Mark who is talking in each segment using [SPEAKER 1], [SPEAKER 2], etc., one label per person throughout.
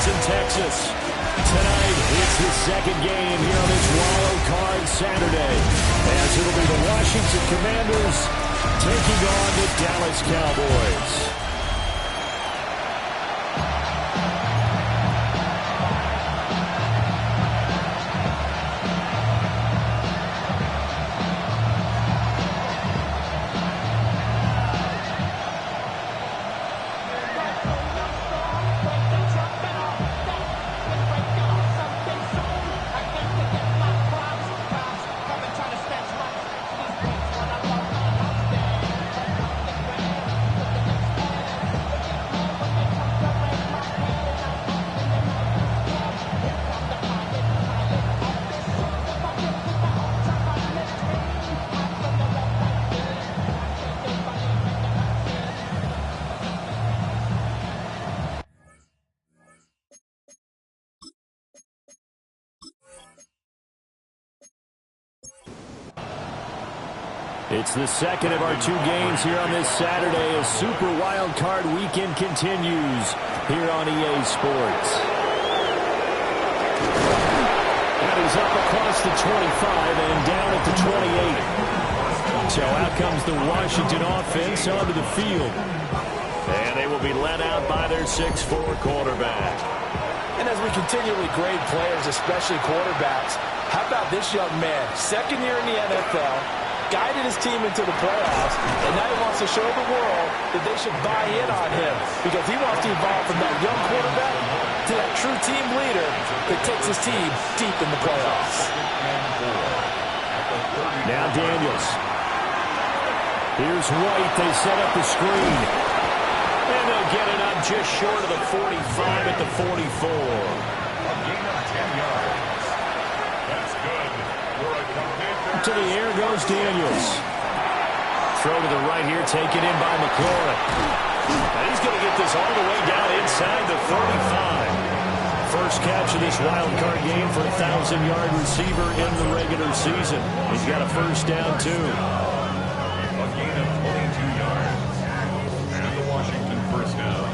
[SPEAKER 1] Houston, Texas. Tonight, it's the second game here on this Wild Card Saturday, as it'll be the Washington Commanders taking on the Dallas Cowboys. It's the second of our two games here on this Saturday as Super Wild Card Weekend continues here on EA Sports. That is up across the 25 and down at the 28. So out comes the Washington offense onto the field. And they will be led out by their 6'4" quarterback.
[SPEAKER 2] And as we continually grade players, especially quarterbacks, how about this young man? Second year in the NFL, guided his team into the playoffs, and now he wants to show the world that they should buy in on him because he wants to evolve from that young quarterback to that true team leader that takes his team deep in the playoffs.
[SPEAKER 1] Now Daniels. Here's White. They set up the screen. And they'll get it up just short of the 45 at the 44.
[SPEAKER 3] A gain of 10 yards. That's good.
[SPEAKER 1] To the air goes Daniels. Throw to the right here, taken in by McLaurin. And he's going to get this all the way down inside the 35. First catch of this wild card game for a 1,000-yard receiver in the regular season. He's got a first down, too.
[SPEAKER 3] A gain of 22 yards. And the Washington first down.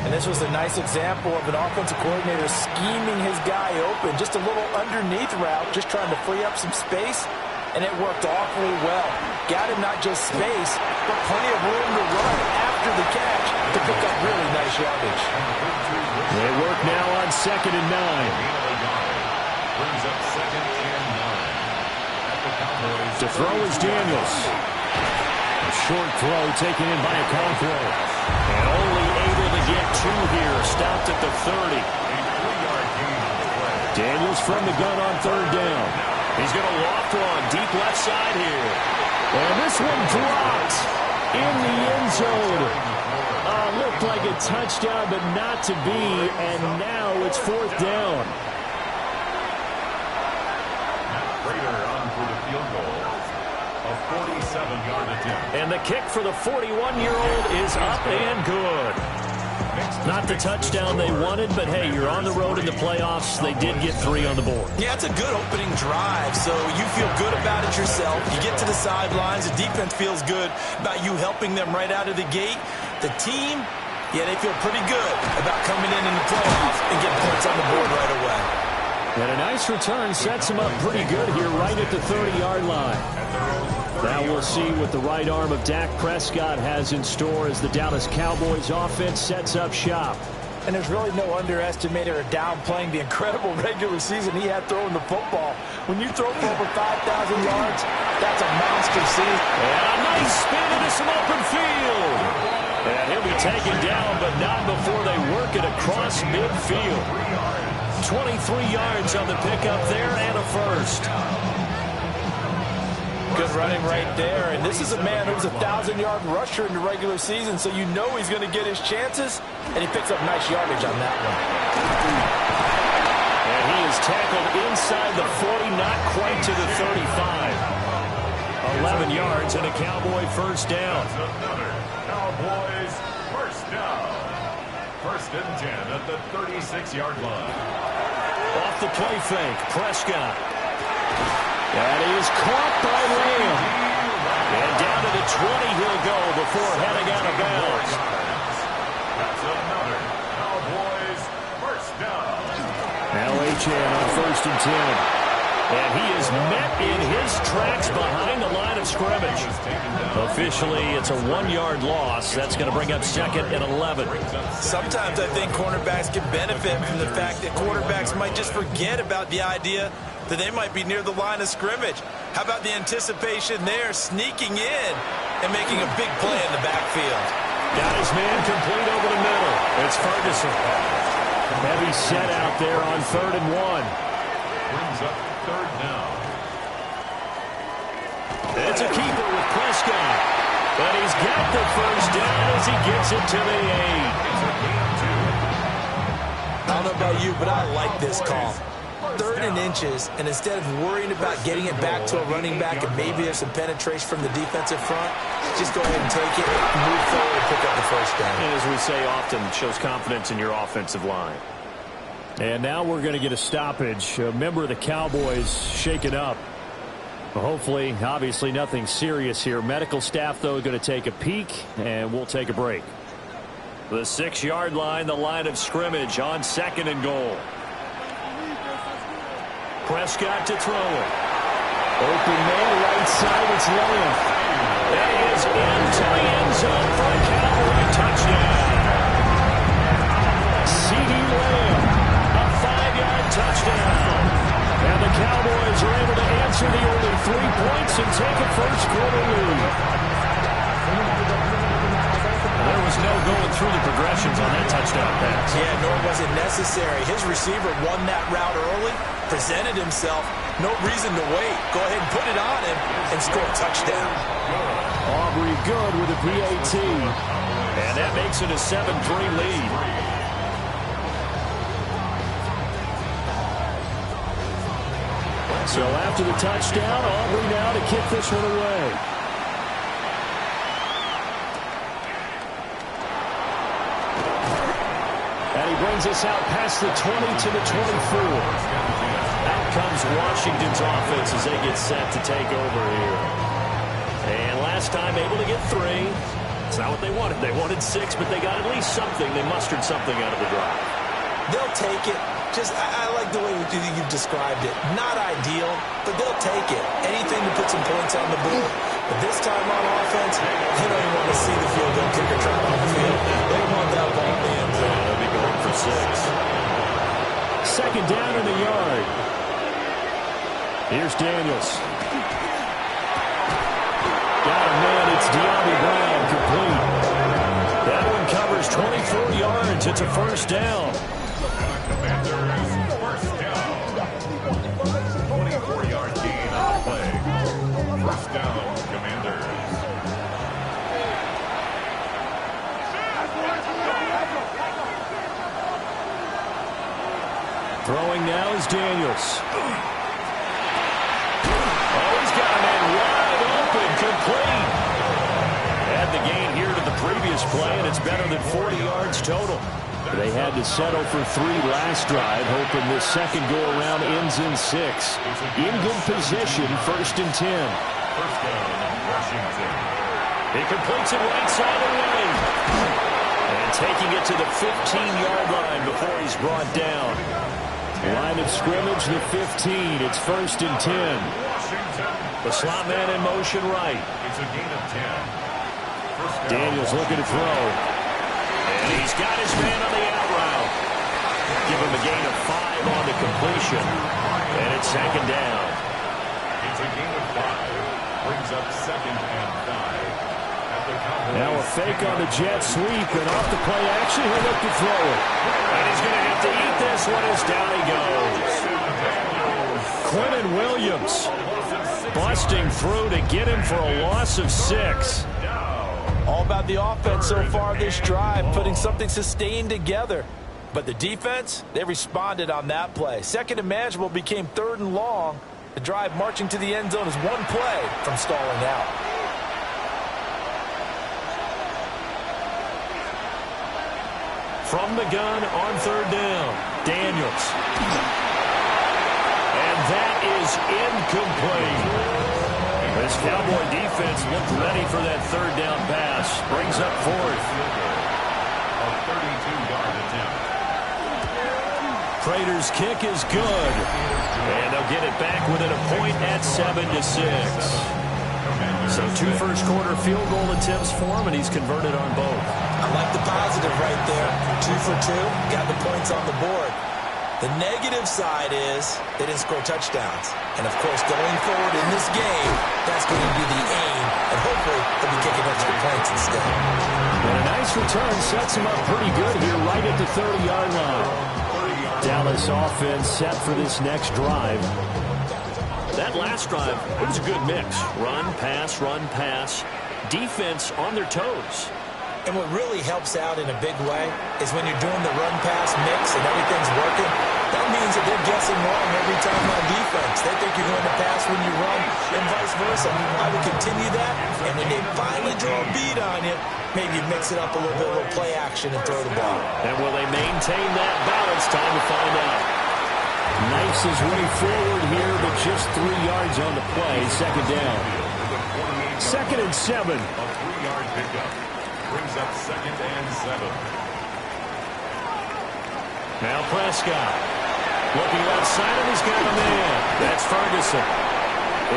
[SPEAKER 2] And this was a nice example of an offensive coordinator scheming his guy open. Just a little underneath route, just trying to free up some space, and it worked awfully well. Got him not just space, but plenty of room to run after the catch to pick up really nice yardage.
[SPEAKER 1] They work now on 2nd and 9.
[SPEAKER 3] Brings up 2nd and 9.
[SPEAKER 1] To throw is Daniels. A short throw taken in by Okonkwo. And only able to get 2 here. Stopped at the 30. Daniels from the gun on 3rd down. He's going to loft one deep left side here. And this one dropped in the end zone. Looked like a touchdown, but not to be. And now it's 4th down.
[SPEAKER 3] Matt Prater on for the field goal. A 47-yard attempt.
[SPEAKER 1] And the kick for the 41-year-old is up and good. Not the touchdown they wanted, but hey, you're on the road in the playoffs. They did get 3 on the board.
[SPEAKER 2] Yeah, it's a good opening drive, so you feel good about it yourself. You get to the sidelines. The defense feels good about you helping them right out of the gate. The team, yeah, they feel pretty good about coming in the playoffs and getting points on the board right away.
[SPEAKER 1] And a nice return sets him up pretty good here right at the 30-yard line. Now we'll see what the right arm of Dak Prescott has in store as the Dallas Cowboys offense sets up shop.
[SPEAKER 2] And there's really no underestimating or downplaying the incredible regular season he had throwing the football. When you throw for over 5,000 yards, that's a monster season.
[SPEAKER 1] And a nice spin into some open field. And he'll be taken down, but not before they work it across midfield. 23 yards on the pickup there and a first.
[SPEAKER 2] Good running right there. And this is a man who was a 1,000-yard rusher in the regular season, so you know he's going to get his chances, and he picks up nice yardage on that one.
[SPEAKER 1] And he is tackled inside the 40, not quite to the 35. 11 yards and a Cowboy first down.
[SPEAKER 3] Another Cowboys first down. 1st and 10 at the 36-yard line.
[SPEAKER 1] Off the play fake, Prescott. That is caught by Lamb. And down to the 20 he'll go before heading out of bounds. Achane on 1st and 10. And he is met in his tracks behind the line of scrimmage. Officially, it's a 1-yard loss. That's going to bring up 2nd and 11.
[SPEAKER 2] Sometimes I think cornerbacks can benefit from the fact that quarterbacks might just forget about the idea that they might be near the line of scrimmage. How about the anticipation there, sneaking in and making a big play in the backfield?
[SPEAKER 1] Got his man complete over the middle. It's Ferguson. Heavy set out there on 3rd and 1.
[SPEAKER 3] Brings up 3rd down.
[SPEAKER 1] It's a keeper with Prescott. But he's got the first down as he gets it to the 8.
[SPEAKER 2] I don't know about you, but I like this call. 3rd and inches, and instead of worrying about getting it back to a running back and maybe there's some penetration from the defensive front, just go ahead and take it, move forward, and pick up the first down.
[SPEAKER 1] And as we say often, it shows confidence in your offensive line. And now we're going to get a stoppage. A member of the Cowboys shaken up. Hopefully, obviously nothing serious here. Medical staff, though, going to take a peek, and we'll take a break. The 6-yard line, the line of scrimmage on 2nd and goal. Prescott to throw it. Open man, right side, it's Lamb. That is into the end zone for a Cowboy touchdown. C.D. Lamb, a 5-yard touchdown. And the Cowboys are able to answer the early 3 points and take a first-quarter lead. There was no going through the progressions on that touchdown pass.
[SPEAKER 2] Yeah, nor was it necessary. His receiver won that route early, presented himself. No reason to wait. Go ahead and put it on him and score a touchdown.
[SPEAKER 1] Aubrey good with a PAT. And that makes it a 7-3 lead. So after the touchdown, Aubrey now to kick this one away. And he brings us out past the 20 to the 24. Out comes Washington's offense as they get set to take over here. And last time able to get 3. It's not what they wanted. They wanted 6, but they got at least something. They mustered something out of the drive.
[SPEAKER 2] They'll take it. I like the way you've described it. Not ideal, but they'll take it. Anything to put some points on the board. But this time on offense, they don't even want to see the field goal kicker try on the field. They want that ball in the end zone.
[SPEAKER 1] They'll be going for 6. 2nd down in the yard. Here's Daniels. Got a man. It's De'Ami Brown complete. That one covers 24 yards. It's a first down.
[SPEAKER 3] Commanders, first down. 24-yard gain on the play. First down, Commanders.
[SPEAKER 1] Throwing now is Daniels. Oh, he's got a man wide open, complete. Add the gain here to the previous play, and it's better than 40 yards total. They had to settle for 3 last drive, hoping this second go-around ends in 6. In good position, 1st and 10.
[SPEAKER 3] First down, Washington.
[SPEAKER 1] He completes it right side of the lane. And taking it to the 15-yard line before he's brought down. Line of scrimmage, the 15. It's 1st and 10.
[SPEAKER 3] Washington.
[SPEAKER 1] The slot man in motion right.
[SPEAKER 3] It's a gain of 10. First down,
[SPEAKER 1] Daniels looking to throw. And he's got his man on the out route. Give him a gain of 5 on the completion. And it's 2nd down.
[SPEAKER 3] It's a gain of 5. Brings up 2nd and 5.
[SPEAKER 1] Now a fake on the jet sweep, and off the play action, he'll look to throw it. And he's going to have to eat this one as down he goes. Quentin Williams busting through to get him for a loss of 6.
[SPEAKER 2] All about the offense so far this drive, putting something sustained together. But the defense, they responded on that play. 2nd and manageable became 3rd and long. The drive marching to the end zone is 1 play from stalling out.
[SPEAKER 1] From the gun on 3rd down, Daniels. And that is incomplete. This Cowboy defense looked ready for that 3rd down pass. Brings up 4th.
[SPEAKER 3] A 32-yard attempt.
[SPEAKER 1] Prater's kick is good. And they'll get it back within a point at 7-6. So 2 first-quarter field goal attempts for him, and he's converted on both.
[SPEAKER 2] I like the positive right there. 2 for 2, got the points on the board. The negative side is they didn't score touchdowns. And, of course, going forward in this game, that's going to be the aim. And hopefully they'll be kicking extra points instead.
[SPEAKER 1] And a nice return sets him up pretty good here right at the 30-yard line. Dallas offense set for this next drive. That last drive, it was a good mix. Run, pass. Defense on their toes.
[SPEAKER 2] And what really helps out in a big way is when you're doing the run-pass mix and everything's working, that means that they're guessing wrong every time on defense. They think you're going to pass when you run and vice versa. I would continue that, and when they finally draw a beat on you, maybe mix it up a little bit, a little play action and throw the ball.
[SPEAKER 1] And will they maintain that balance? Time to find out. Knifes his way forward here, but just 3 yards on the play. Second down. 2nd and 7.
[SPEAKER 3] A 3-yard pickup. Brings up 2nd and 7.
[SPEAKER 1] Now Prescott. Looking outside, and he's got a man. That's Ferguson.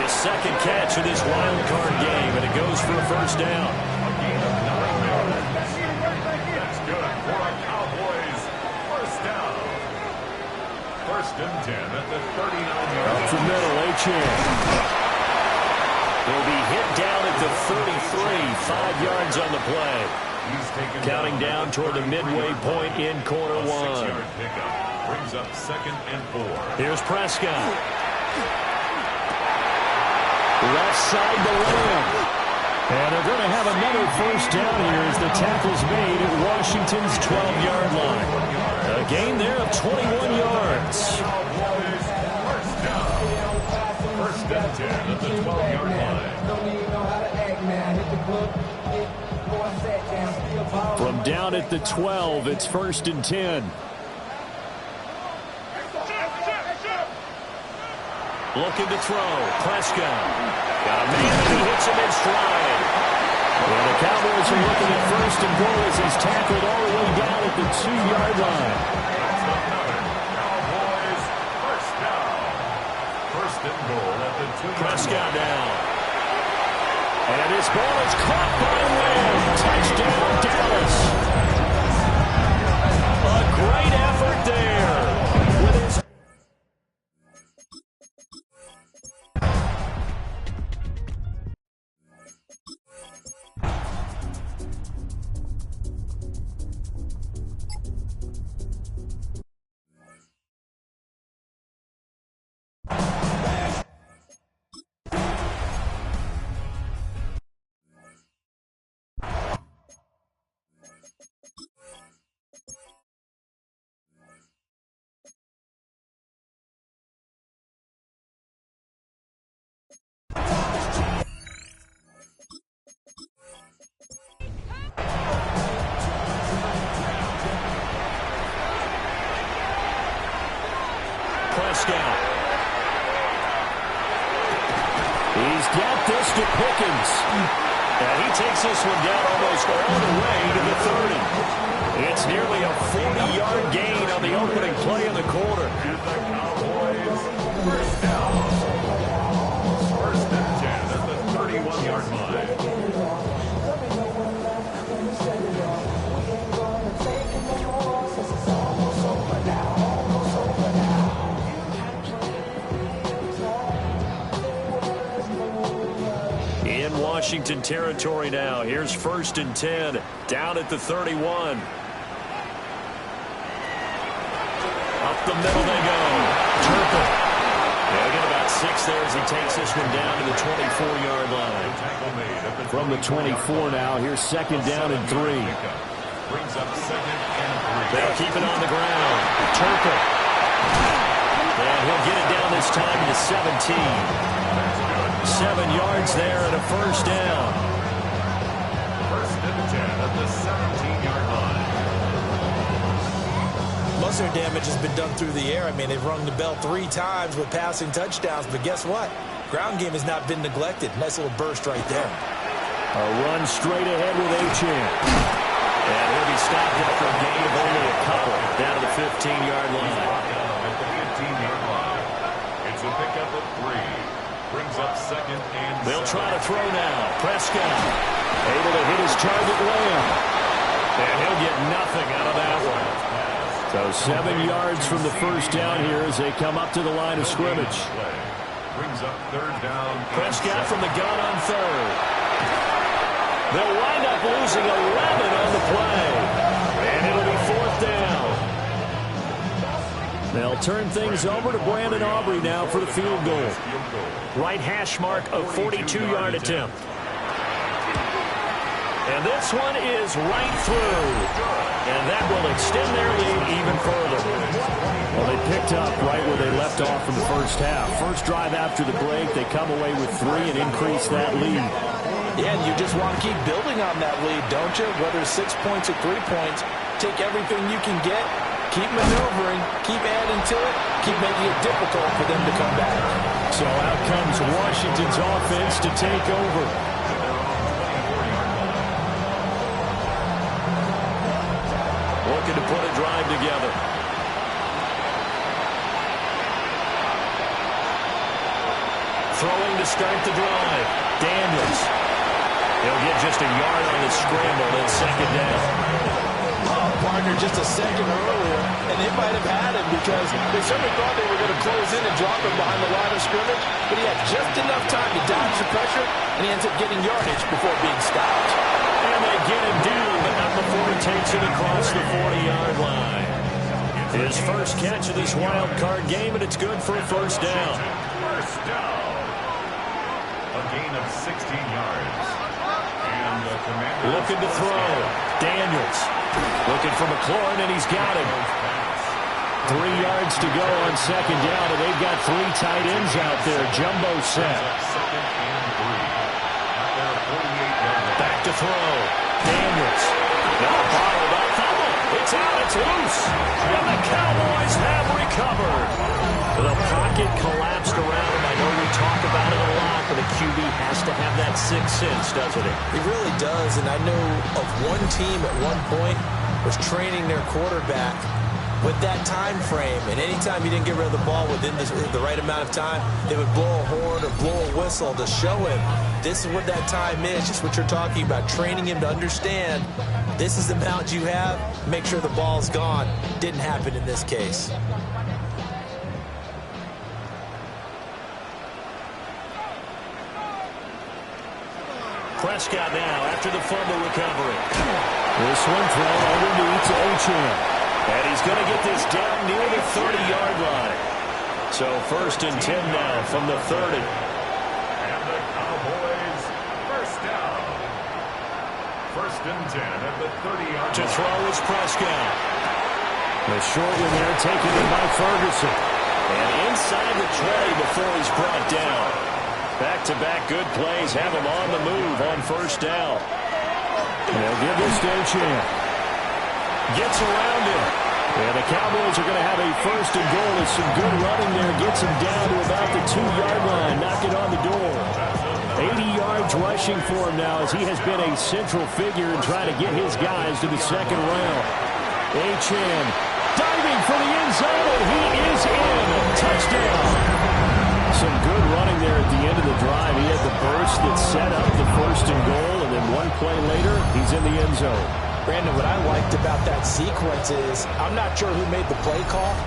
[SPEAKER 1] His 2nd catch of this wild card game, and it goes for a first down.
[SPEAKER 3] A gain of 9 yards. That's good for a Cowboys first down. 1st and 10 at the 39-yard line.
[SPEAKER 1] Up the middle, Achane. Will be hit down at the 33, 5 yards on the play. Counting down toward the midway point in quarter 1.
[SPEAKER 3] 6-yard pickup brings up 2nd and 4.
[SPEAKER 1] Here's Prescott. Left side to Lamb. And they're going to have another first down here as the tackle's made at Washington's 12-yard line. A gain there of 21 yards.
[SPEAKER 3] First down. 1st and 10 at the 12-yard line.
[SPEAKER 1] From down at the 12, it's 1st and 10. Looking to throw. Prescott. Got a man, and he hits him in stride. And the Cowboys are looking at 1st and goal as he's tackled all the way down at the 2-yard line.
[SPEAKER 3] Cowboys first down. 1st and goal at the 2-yard line.
[SPEAKER 1] Prescott down. And this ball is caught by Lamb. Touchdown, Dallas. A great effort there. With his Prescott. He's got this to Pickens. And he takes this one down almost all the way to the 30. It's nearly a 40-yard gain on the opening play of the quarter.
[SPEAKER 3] And the Cowboys first down. 1st and 10 at the 31-yard line.
[SPEAKER 1] In Washington territory now. Here's 1st and 10. Down at the 31. Up the middle they go. Turpin. They'll get about 6 there as he takes this one down to the 24-yard line. From the 24 now, here's 2nd down and 3.
[SPEAKER 3] Brings up 2nd and 3.
[SPEAKER 1] They'll keep it on the ground. Turpin. And he'll get it down this time to 17. 7 yards there and a first down.
[SPEAKER 3] 1st and 10 at the 17-yard line.
[SPEAKER 2] Most of their damage has been done through the air. I mean, they've rung the bell 3 times with passing touchdowns, but guess what? Ground game has not been neglected. Nice little burst right there.
[SPEAKER 1] A run straight ahead with Achane. And he'll be stopped after a gain of only a couple down to the 15-yard line.
[SPEAKER 3] brings up second and
[SPEAKER 1] They'll try to throw now. Prescott able to hit his target Lamb. And he'll get nothing out of that one. So 7 yards from the first down here as they come up to the line of scrimmage.
[SPEAKER 3] Brings up third down.
[SPEAKER 1] Prescott from the gun on third. They'll wind up losing 11 on the play. And it'll be fourth down. They'll turn things over to Brandon Aubrey now for the field goal. Right hash mark of 42-yard attempt. And this one is right through. And that will extend their lead even further. Well, they picked up right where they left off in the first half. First drive after the break, they come away with 3 and increase that lead.
[SPEAKER 2] Yeah, and you just want to keep building on that lead, don't you? Whether it's 6 points or 3 points, take everything you can get, keep maneuvering, keep adding to it, keep making it difficult for them to come back.
[SPEAKER 1] So out comes Washington's offense to take over. Looking to put a drive together. Throwing to start the drive. Daniels. He'll get just a yard on the scramble and second down.
[SPEAKER 2] Oh, partner, just a second earlier, and they might have had him because they certainly thought they were going to close in and drop him behind the line of scrimmage, but he had just enough time to dodge the pressure, and he ends up getting yardage before being stopped.
[SPEAKER 1] And they get him down, but not before he takes it across the 40-yard line. His first catch of this wild card game, and it's good for a first down.
[SPEAKER 3] First down. A gain of 16 yards. And the Commanders
[SPEAKER 1] looking to throw. Daniels looking for McLaurin, and he's got him. 3 yards to go on second down, and they've got 3 tight ends out there. Jumbo set.
[SPEAKER 3] Second and 3.
[SPEAKER 1] Back to throw. Daniels. Now bottled up. It's out. It's loose. And the Cowboys have recovered. The pocket collapsed around him. I know we talk about it a lot, but a QB has to have that sixth sense, doesn't it?
[SPEAKER 2] He really does, and I know of one team at one point was training their quarterback with that time frame, and anytime he didn't get rid of the ball within the right amount of time, they would blow a horn or blow a whistle to show him this is what that time is, just what you're talking about, training him to understand this is the amount you have, make sure the ball's gone. Didn't happen in this case.
[SPEAKER 1] Prescott now after the fumble recovery. This one thrown underneath to Achane. And he's going to get this down near the 30-yard line. So first and 10 now from the 30.
[SPEAKER 3] And the Cowboys first down. First and 10 at the 30-yard line.
[SPEAKER 1] To throw is Prescott. The short one there taken in by Ferguson. And inside the 20 before he's brought down. Back-to-back good plays have him on the move on first down. They'll give this to Achane. Gets around him. And the Cowboys are going to have a first and goal with some good running there. Gets him down to about the 2-yard line. Knock it on the door. 80 yards rushing for him now as he has been a central figure in trying to get his guys to the second round. Achane diving for the end zone, and he is in. Touchdown. Some good running there at the end of the drive. He had the burst that set up the first and goal, and then one play later, he's in the end zone.
[SPEAKER 2] Brandon, what I liked about that sequence is, I'm not sure who made the play call,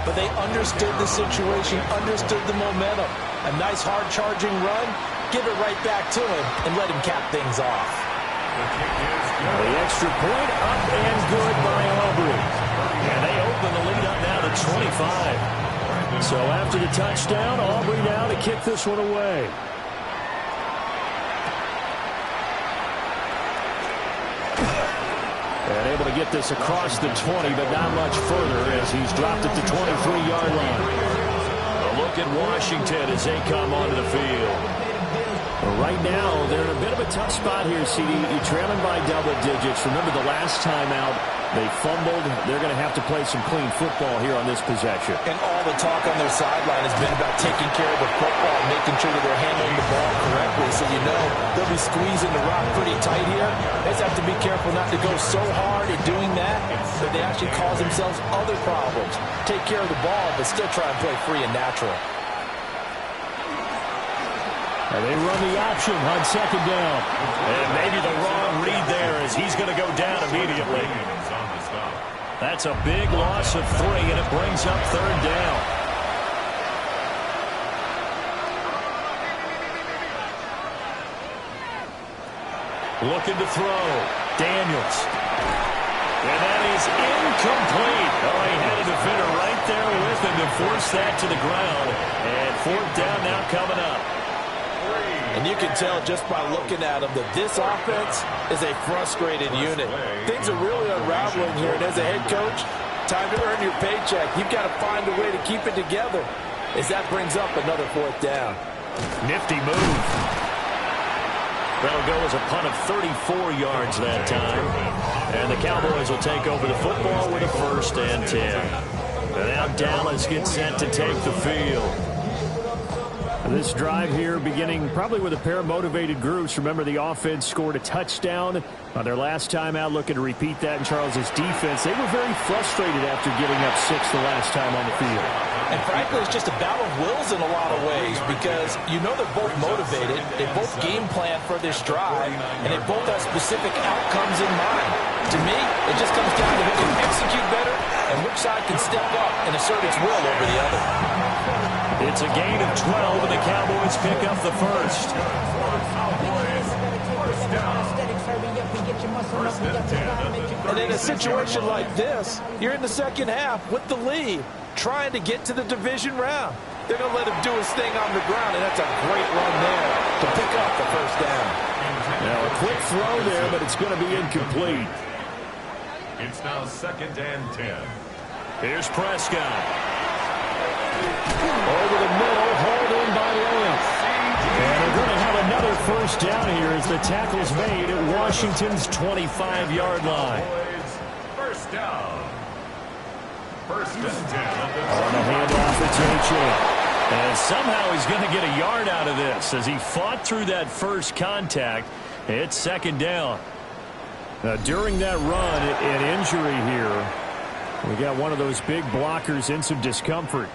[SPEAKER 2] but they understood the situation, understood the momentum. A nice hard-charging run, give it right back to him, and let him cap things off.
[SPEAKER 1] The extra point up and good by Aubrey. And they open the lead up now to 25. So after the touchdown, Aubrey now to kick this one away. And able to get this across the 20, but not much further as he's dropped at the 23-yard line. A look at Washington as they come onto the field. Right now, they're in a bit of a tough spot here, CD. You're trailing by double digits. Remember the last time out, they fumbled. They're going to have to play some clean football here on this possession.
[SPEAKER 2] And all the talk on their sideline has been about taking care of the football, making sure that they're handling the ball correctly. So you know they'll be squeezing the rock pretty tight here. They just have to be careful not to go so hard at doing that that they actually cause themselves other problems. Take care of the ball, but still try and play free and natural.
[SPEAKER 1] And they run the option on second down. And maybe the wrong read there as he's going to go down immediately. That's a big loss of 3, and it brings up third down. Looking to throw. Daniels. And that is incomplete. Oh, he had a defender right there with him to force that to the ground. And fourth down now coming up.
[SPEAKER 2] And you can tell just by looking at him that this offense is a frustrated unit. Things are really unraveling here. And as a head coach, time to earn your paycheck. You've got to find a way to keep it together as that brings up another fourth down.
[SPEAKER 1] Nifty move. That'll go as a punt of 34 yards that time. And the Cowboys will take over the football with a 1st and 10. And now Dallas gets set to take the field. This drive here beginning probably with a pair of motivated groups. Remember, the offense scored a touchdown on their last time out. Looking to repeat that in Charles's defense. They were very frustrated after giving up 6 the last time on the field.
[SPEAKER 2] And frankly, it's just a battle of wills in a lot of ways because you know they're both motivated. They both game plan for this drive, and they both have specific outcomes in mind. To me, it just comes down to who can execute better and which side can step up and assert its will over the other.
[SPEAKER 1] It's a gain of 12, and the Cowboys pick up the first.
[SPEAKER 2] And in a situation like this, you're in the second half with the lead, trying to get to the division round. They're going to let him do his thing on the ground, and that's a great run there to pick up the first down.
[SPEAKER 1] Now a quick throw there, but it's going to be incomplete.
[SPEAKER 3] It's now 2nd and 10.
[SPEAKER 1] Here's Prescott. Over the middle, hauled in by Lamb. And they're going to have another first down here as the tackle's made at Washington's 25-yard line.
[SPEAKER 3] First down. 1st and 10.
[SPEAKER 1] On the handoff, it's Achane. And somehow he's going to get a yard out of this as he fought through that first contact. It's 2nd down. Now, during that run, an injury here. We got one of those big blockers in some discomfort.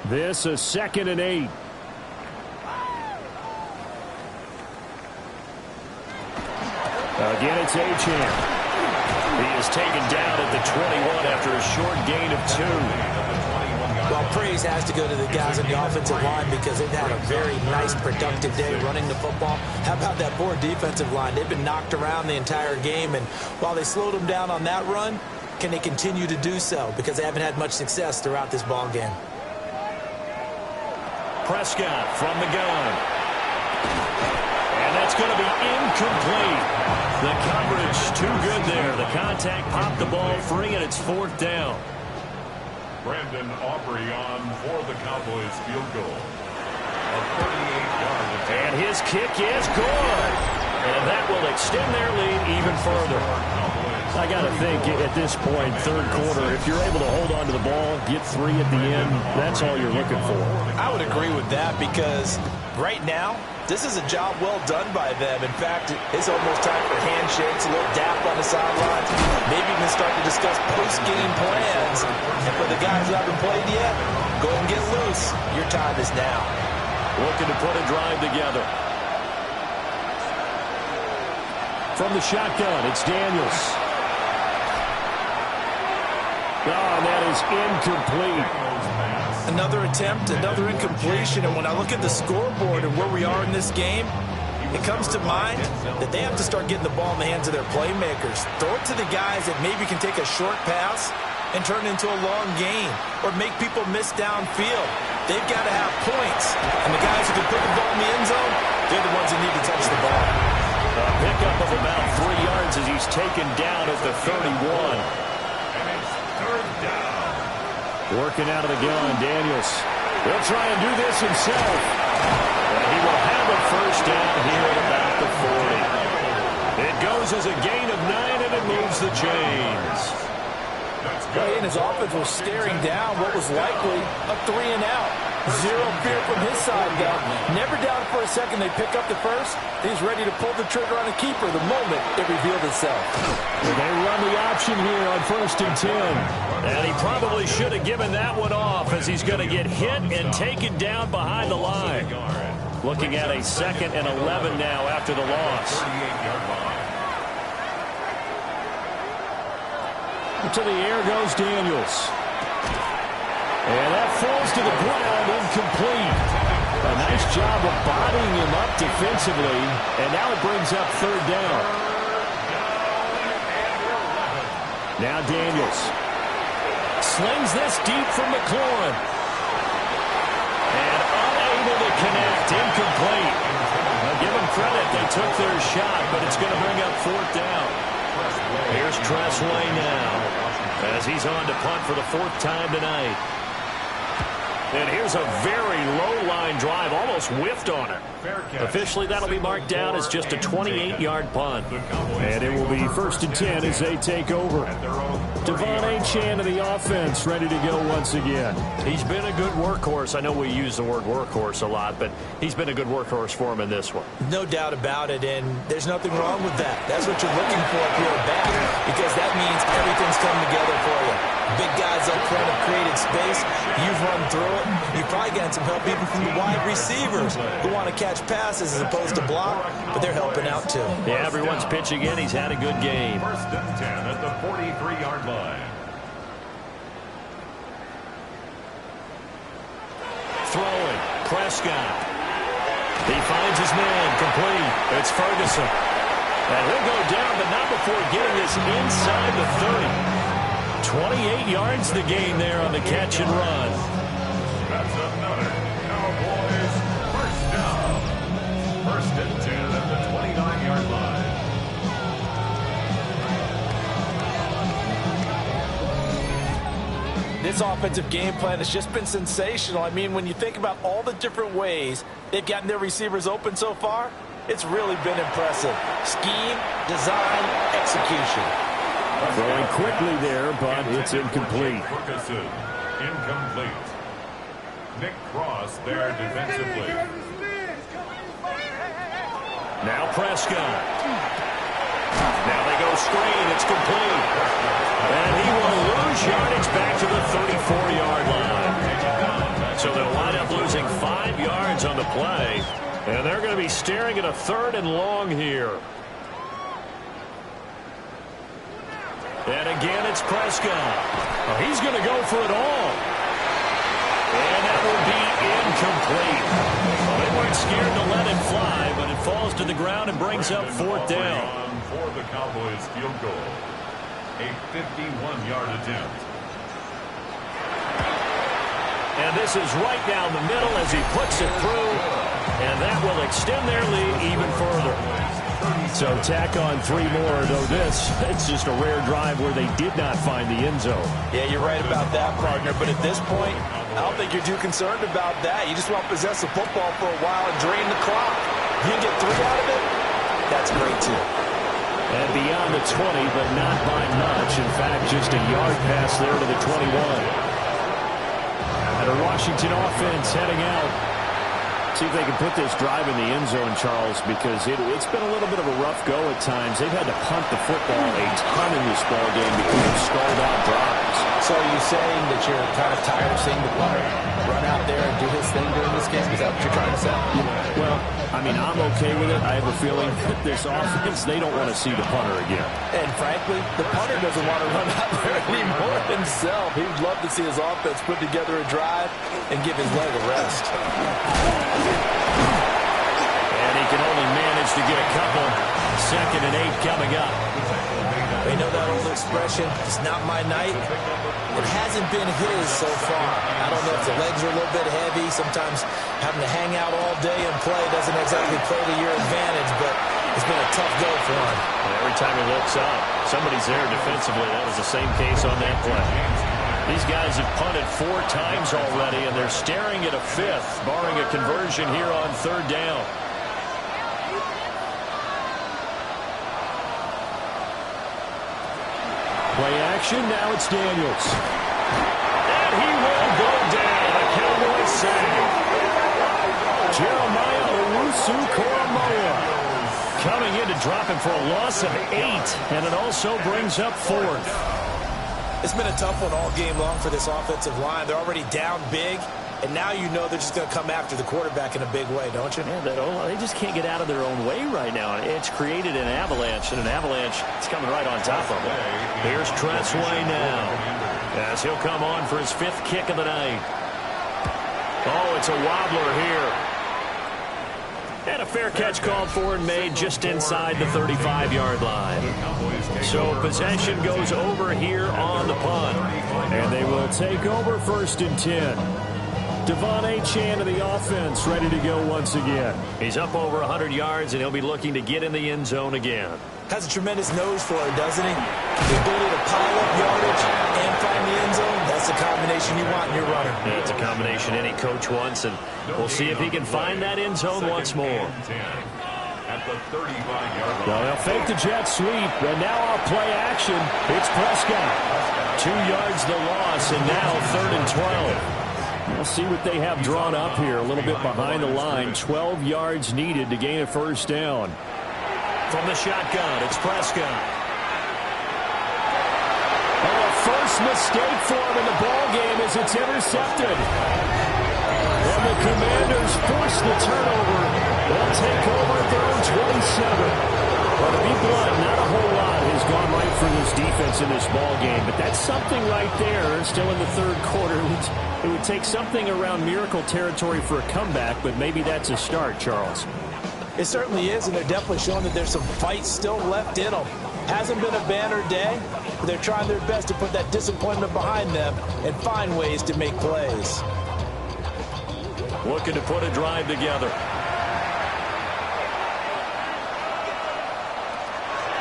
[SPEAKER 1] This is 2nd and 8. Again, it's Achane. He is taken down at the 21 after a short gain of 2.
[SPEAKER 4] Well, praise has to go to the guys on the offensive line because they've had a very nice, productive day running the football. How about that poor defensive line? They've been knocked around the entire game, and while they slowed them down on that run, can they continue to do so? Because they haven't had much success throughout this ball game.
[SPEAKER 1] Prescott from the gun. And that's going to be incomplete. The coverage too good there. The contact popped the ball free, and it's 4th down.
[SPEAKER 3] Brandon Aubrey on for the Cowboys field goal. A 38-yard attempt.
[SPEAKER 1] And his kick is good. And that will extend their lead even further. I got to think at this point, 3rd quarter, if you're able to hold on to the ball, get 3 at the end, that's all you're looking for.
[SPEAKER 2] I would agree with that because right now, this is a job well done by them. In fact, it's almost time for handshakes, a little dap on the sidelines. Maybe even start to discuss post-game plans. And for the guys who haven't played yet, go and get loose. Your time is now.
[SPEAKER 1] Looking to put a drive together. From the shotgun, it's Daniels. Oh, that is incomplete.
[SPEAKER 2] Another attempt, another incompletion. And when I look at the scoreboard and where we are in this game, it comes to mind that they have to start getting the ball in the hands of their playmakers. Throw it to the guys that maybe can take a short pass and turn it into a long gain or make people miss downfield. They've got to have points. And the guys who can put the ball in the end zone, they're the ones that need to touch the ball.
[SPEAKER 1] A pickup of about 3 yards as he's taken down at the 31. Working out of the gun, Daniels. He'll try and do this himself. And he will have a first down here at about the 40. It goes as a gain of 9, and it moves the chains.
[SPEAKER 2] Well, and his offense was staring down what was likely a 3-and-out. Zero fear from his side, though. Never doubted for a second they pick up the first. He's ready to pull the trigger on a keeper the moment it revealed itself.
[SPEAKER 1] Well, they run the option here on 1st and 10. And he probably should have given that one off as he's going to get hit and taken down behind the line. Looking at a 2nd and 11 now after the loss.
[SPEAKER 3] 38-yard line.
[SPEAKER 1] To the air goes Daniels. And that falls to the ground, incomplete. A nice job of bodying him up defensively. And now it brings up 3rd down. Now Daniels. Slings this deep from McLaurin. And unable to connect. Incomplete. I'll give them credit. They took their shot, but it's going to bring up 4th down. Here's Tressway now as he's on to punt for the 4th time tonight. And here's a very low-line drive, almost whiffed on it. Officially, that'll be marked down as just a 28-yard punt. And it will be 1st and 10 as they take over. Devon Achane of the offense ready to go once again. He's been a good workhorse. I know we use the word workhorse a lot, but he's been a good workhorse for him in this one.
[SPEAKER 4] No doubt about it, and there's nothing wrong with that. That's what you're looking for if you're a back, because that means everything's come together for you. Big guys up front have created space. You've run through it. You've probably gotten some help even from the wide receivers who want to catch passes as opposed to block, but they're helping out too.
[SPEAKER 1] Yeah, everyone's pitching in. He's had a good game.
[SPEAKER 3] 1st and 10 at the 43-yard line.
[SPEAKER 1] Throwing. Prescott. He finds his man. Complete. It's Ferguson. And he'll go down, but not before getting this inside the 30. 28 yards the gain there on the catch and run.
[SPEAKER 3] That's another Cowboys 1st down. 1st and 10 at the 29-yard line.
[SPEAKER 2] This offensive game plan has just been sensational. I mean, when you think about all the different ways they've gotten their receivers open so far, it's really been impressive. Scheme, design, execution.
[SPEAKER 1] Throwing quickly there, but it's incomplete.
[SPEAKER 3] Ferguson, incomplete. Nick Cross there defensively.
[SPEAKER 1] Now Prescott. Now they go screen. It's complete. And he will lose yardage back to the 34-yard line. So they'll wind up losing 5 yards on the play. And they're going to be staring at a 3rd and long here. And again, it's Prescott. Oh, he's going to go for it all. And that will be incomplete. Well, they weren't scared to let it fly, but it falls to the ground and brings up 4th down.
[SPEAKER 3] For the Cowboys field goal. A 51-yard attempt.
[SPEAKER 1] And this is right down the middle as he puts it through. And that will extend their lead even further. So tack on 3 more, though it's just a rare drive where they did not find the end zone.
[SPEAKER 2] Yeah, you're right about that, partner. But at this point, I don't think you're too concerned about that. You just want to possess the football for a while and drain the clock. You can get 3 out of it, that's great, too.
[SPEAKER 1] And beyond the 20, but not by much. In fact, just a yard pass there to the 21. And a Washington offense heading out. See if they can put this drive in the end zone, Charles, because it's been a little bit of a rough go at times. They've had to punt the football a ton in this ball game because of stalled out drives.
[SPEAKER 2] So are you saying that you're kind of tired of seeing the punter run out there and do his thing during this game? Is that what you're trying to say?
[SPEAKER 1] Well, I mean, I'm okay with it. I have a feeling that this offense, they don't want to see the punter again.
[SPEAKER 2] And frankly, the punter doesn't want to run out there anymore himself. He'd love to see his offense put together a drive and give his leg a rest.
[SPEAKER 1] And he can only manage to get a couple. 2nd and 8 coming up.
[SPEAKER 4] They know that old expression, it's not my night. It hasn't been his so far. I don't know if the legs are a little bit heavy. Sometimes having to hang out all day and play doesn't exactly play to your advantage, but it's been a tough go for him.
[SPEAKER 1] And every time he looks up, somebody's there defensively. That was the same case on that play. These guys have punted 4 times already, and they're staring at a 5th, barring a conversion here on 3rd down. Play action, now it's Daniels. And he will go down. A Cowboy save. Jeremiah Owusu-Koramoah coming in to drop him for a loss of 8, and it also brings up 4th.
[SPEAKER 4] It's been a tough one all game long for this offensive line. They're already down big. and now you know they're just going to come after the quarterback in a big way, don't you?
[SPEAKER 1] Yeah, they just can't get out of their own way right now. It's created an avalanche, and an avalanche is coming right on top of them. Here's Tressway now, as he'll come on for his 5th kick of the night. Oh, it's a wobbler here. And a fair catch called for and made just inside the 35-yard line. So possession goes over here on the punt. And they will take over 1st and 10. Devon Achane of the offense ready to go once again. He's up over 100 yards, and he'll be looking to get in the end zone again.
[SPEAKER 4] Has a tremendous nose for it, doesn't he? The ability to pile up yardage and find the end zone, that's the combination you want in your runner.
[SPEAKER 1] Yeah, it's a combination any coach wants, and we'll see if he can find that end zone once more.
[SPEAKER 3] At the 35-yard line.
[SPEAKER 1] Well, they'll fake the jet sweep, and now off play action, it's Prescott. 2 yards the loss, and now 3rd and 12. We'll see what they have drawn up here, a little bit behind the line. 12 yards needed to gain a 1st down. From the shotgun, it's Prescott. And a first mistake for him in the ball game as it's intercepted. And the Commanders force the turnover. They'll take over 3rd and 27. Well, to be blunt, not a whole lot has gone right for this defense in this ball game, but that's something right there. Still in the 3rd quarter. It would take something around miracle territory for a comeback, but maybe that's a start, Charles.
[SPEAKER 4] It certainly is, and they're definitely showing that there's some fight still left in them. Hasn't been a banner day, but they're trying their best to put that disappointment behind them and find ways to make plays.
[SPEAKER 1] Looking to put a drive together.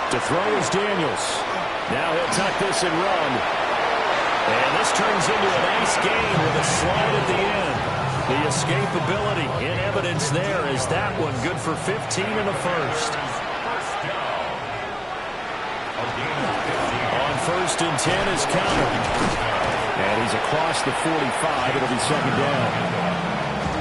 [SPEAKER 1] To throw is Daniels. Now he'll tuck this and run. And this turns into a nice game with a slide at the end. The escapability in evidence there as that one good for 15 in the 1st. On 1st and 10 is Conner. And he's across the 45. It'll be 2nd down.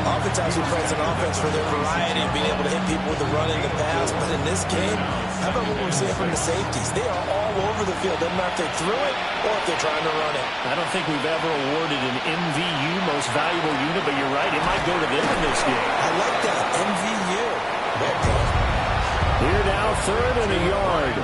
[SPEAKER 4] Oftentimes we praise an offense for their variety of being able to hit people with the run and the pass, but in this game, how about what we're seeing from the safeties? They are all over the field. Doesn't matter if they threw it or if they're trying to run it.
[SPEAKER 1] I don't think we've ever awarded an MVU, most valuable unit, but you're right, it might go to them in this game.
[SPEAKER 4] I like that, MVU. Well done.
[SPEAKER 1] Here now, 3rd and a yard.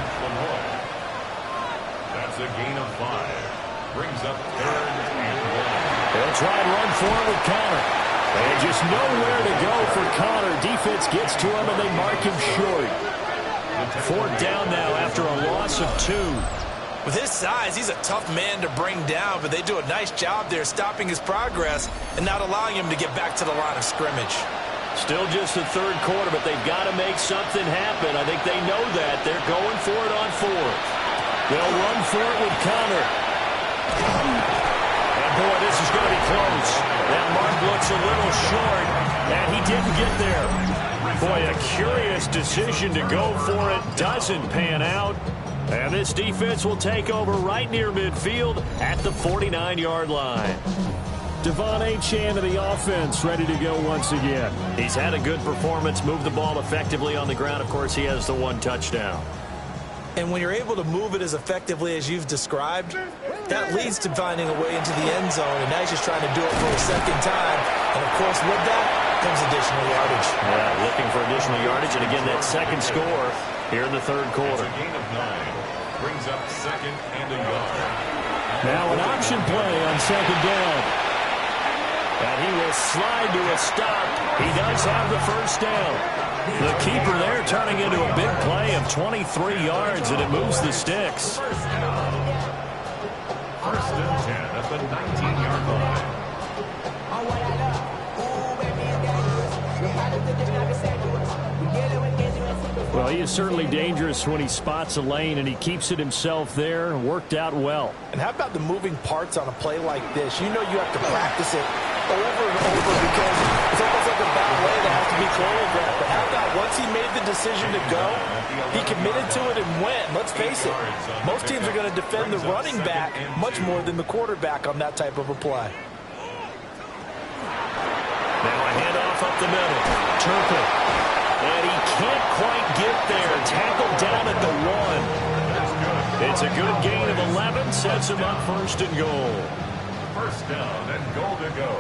[SPEAKER 3] That's a gain of 5. Brings up 3rd and 1.
[SPEAKER 1] They'll try and run for it with Conner. And just nowhere to go for Conner. Defense gets to him, and they mark him short. 4th down now after a loss of 2.
[SPEAKER 4] With his size, he's a tough man to bring down, but they do a nice job there stopping his progress and not allowing him to get back to the line of scrimmage.
[SPEAKER 1] Still just the 3rd quarter, but they've got to make something happen. I think they know that. They're going for it on 4th. They'll run for it with Conner. And, boy, this is going to be close. That mark looks a little short, and he didn't get there. Boy, a curious decision to go for it. Doesn't pan out. And this defense will take over right near midfield at the 49-yard line. Devon Achane of the offense ready to go once again. He's had a good performance, moved the ball effectively on the ground. Of course, he has the 1 touchdown.
[SPEAKER 4] And when you're able to move it as effectively as you've described, that leads to finding a way into the end zone. And now he's just trying to do it for a 2nd time. And, of course, with that comes additional yardage.
[SPEAKER 1] Yeah, looking for additional yardage. And, again, that 2nd score here in the 3rd quarter.
[SPEAKER 3] It's a gain of 9. Brings up 2nd and a yard.
[SPEAKER 1] Now an option play on 2nd down. And he will slide to a stop. He does have the 1st down. The keeper there turning into a big play of 23 yards, and it moves the sticks.
[SPEAKER 3] 1st and 10 at the 19-yard line.
[SPEAKER 1] Well, he is certainly dangerous when he spots a lane, and he keeps it himself there and worked out well.
[SPEAKER 2] And how about the moving parts on a play like this? You know you have to practice it over and over because it's almost like a ballet that has to be choreographed. But how about once he made the decision to go, he committed to it and went. Let's face it, most teams are going to defend the running back much more than the quarterback on that type of a play.
[SPEAKER 1] Now a handoff up the middle. Turpin. And he can't quite get there. Tackled down at the 1. It's a good gain of 11. Sets him up 1st and goal.
[SPEAKER 3] 1st down and goal to go.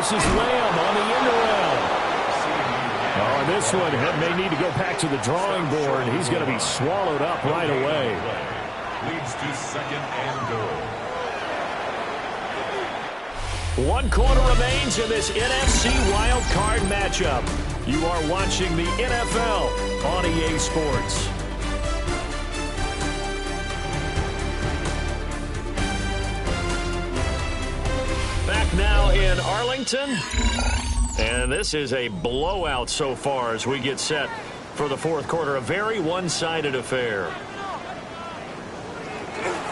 [SPEAKER 1] This is Lamb on the end around. Oh, and this one may need to go back to the drawing board. He's going to be swallowed up right away.
[SPEAKER 3] Leads to second and goal.
[SPEAKER 1] 1 quarter remains in this NFC Wild Card matchup. You are watching the NFL on EA Sports. Back now in Arlington. And this is a blowout so far as we get set for the fourth quarter. A very one-sided affair.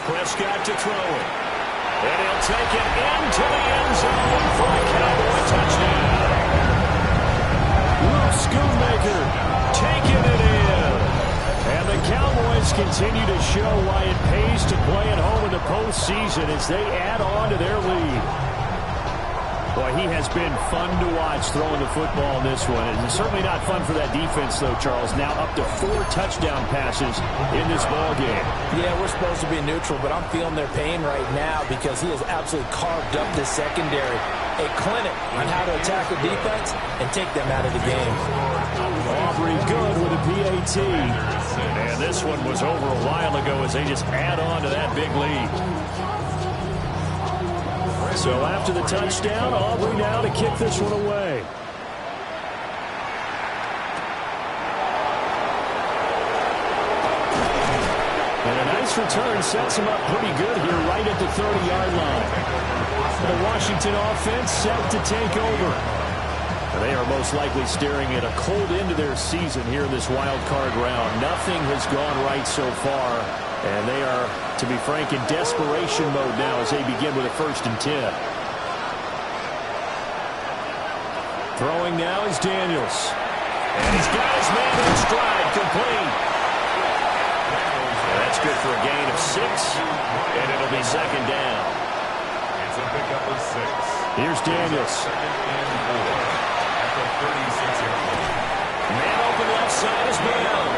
[SPEAKER 1] Prescott to throw it. And he'll take it into the end zone for a Cowboy touchdown. Luke Schoonmaker taking it in. And the Cowboys continue to show why it pays to play at home in the postseason as they add on to their lead. Boy, he has been fun to watch throwing the football in this one. It's certainly not fun for that defense, though, Charles. Now up to 4 touchdown passes in this ball game. Yeah, we're supposed to be neutral, but I'm feeling their pain right now because he has absolutely carved up this secondary. A clinic on how to attack the defense and take them out of the game. Aubrey good with a PAT. And this one was over a while ago as they just add on to that big lead. So after the touchdown, Aubrey now to kick this one away. And a nice return sets him up pretty good here right at the 30-yard line. The Washington offense set to take over. They are most likely staring at a cold end to their season here in this wild card round. Nothing has gone right so far, and they are, to be frank, in desperation mode now as they begin with a 1st and 10. Throwing now is Daniels. And he's got his man in stride, complete. And that's good for a gain of 6, and it'll be 2nd down.
[SPEAKER 3] It's a pickup of 6.
[SPEAKER 1] Here's Daniels.
[SPEAKER 3] Second and 4 at the 36-yard line.
[SPEAKER 1] Man open left side is Brown.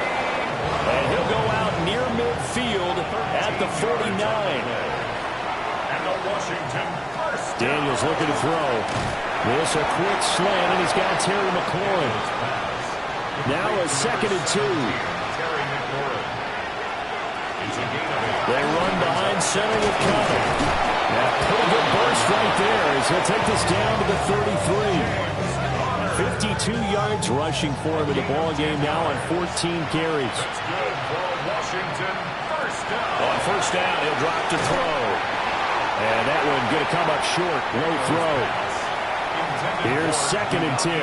[SPEAKER 1] And he'll go out near midfield at the 49.
[SPEAKER 3] And the Washington first.
[SPEAKER 1] Daniels looking to throw. This a quick slant, and he's got Terry McLaurin. Now a 2nd and 2.
[SPEAKER 3] Terry McLaurin. It's a gain of 8.
[SPEAKER 1] They run behind center with Conner. Now pretty good burst right there as he'll take this down to the 33. 52 yards rushing for him in the ball game now on 14 carries.
[SPEAKER 3] That's good for Washington. First down.
[SPEAKER 1] On 1st down, he'll drop to throw. And that one going to come up short. Low throw. Here's 2nd and 10.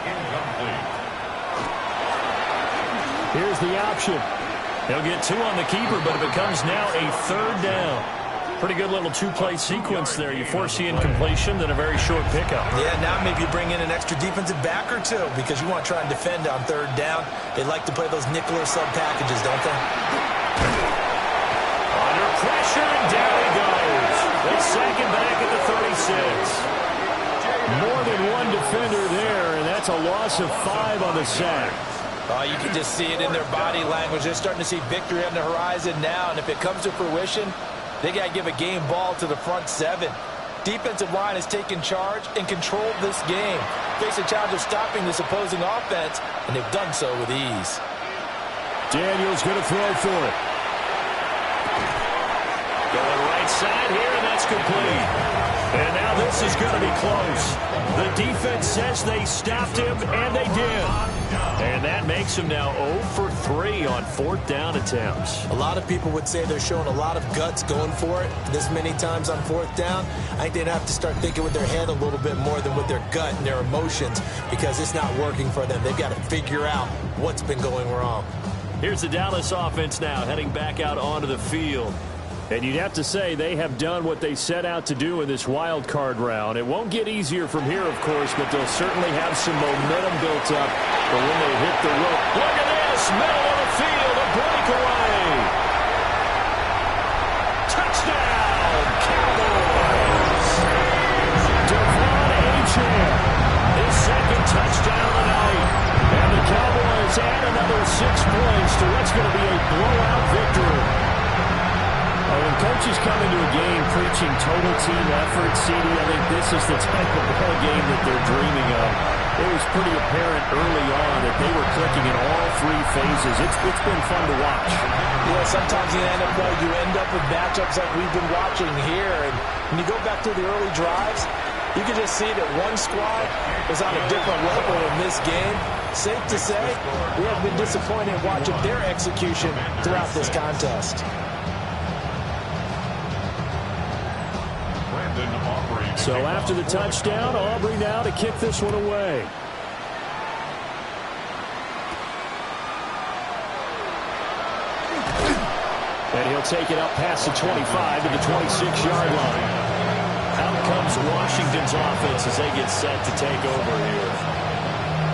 [SPEAKER 3] Incomplete.
[SPEAKER 1] Here's the option. He'll get 2 on the keeper, but it becomes now a 3rd down. Pretty good little 2-play sequence there. You force the incompletion, then a very short pickup.
[SPEAKER 4] Yeah, now maybe you bring in an extra defensive back or 2 because you want to try and defend on 3rd down. They like to play those nickel or sub packages, don't they?
[SPEAKER 1] Under pressure, and down he goes. They sack him back at the 36. More than one defender there, and that's a loss of 5 on the sack.
[SPEAKER 4] Oh, you can just see it in their body language. They're starting to see victory on the horizon now, and if it comes to fruition, they got to give a game ball to the front 7. Defensive line has taken charge and controlled this game. Face a challenge of stopping this opposing offense, and they've done so with ease.
[SPEAKER 1] Daniels going to throw for it. Going right side here, and that's complete. And now this is going to be close. The defense says they stopped him, and they did. And that makes him now 0 for 3 on 4th down attempts.
[SPEAKER 4] A lot of people would say they're showing a lot of guts going for it this many times on 4th down. I think they'd have to start thinking with their head a little bit more than with their gut and their emotions because it's not working for them. They've got to figure out what's been going wrong.
[SPEAKER 1] Here's the Dallas offense now heading back out onto the field. And you'd have to say they have done what they set out to do in this wild card round. It won't get easier from here, of course, but they'll certainly have some momentum built up for when they hit the rope. Look at this, middle of the field, a breakaway. Touchdown, Cowboys. Devon Achane, his 2nd touchdown tonight. And the Cowboys add another 6 points to what's going to be a blowout victory. When coaches come into a game preaching total team effort, CD, I think this is the type of ball game that they're dreaming of. It was pretty apparent early on that they were clicking in all three phases. It's been fun to watch.
[SPEAKER 2] Yeah, sometimes in the NFL you end up with matchups like we've been watching here. And when you go back to the early drives, you can just see that one squad is on a different level in this game. Safe to say, we have been disappointed watching their execution throughout this contest.
[SPEAKER 1] So after the touchdown, Aubrey now to kick this one away. And he'll take it up past the 25 to the 26-yard line. Out comes Washington's offense as they get set to take over here.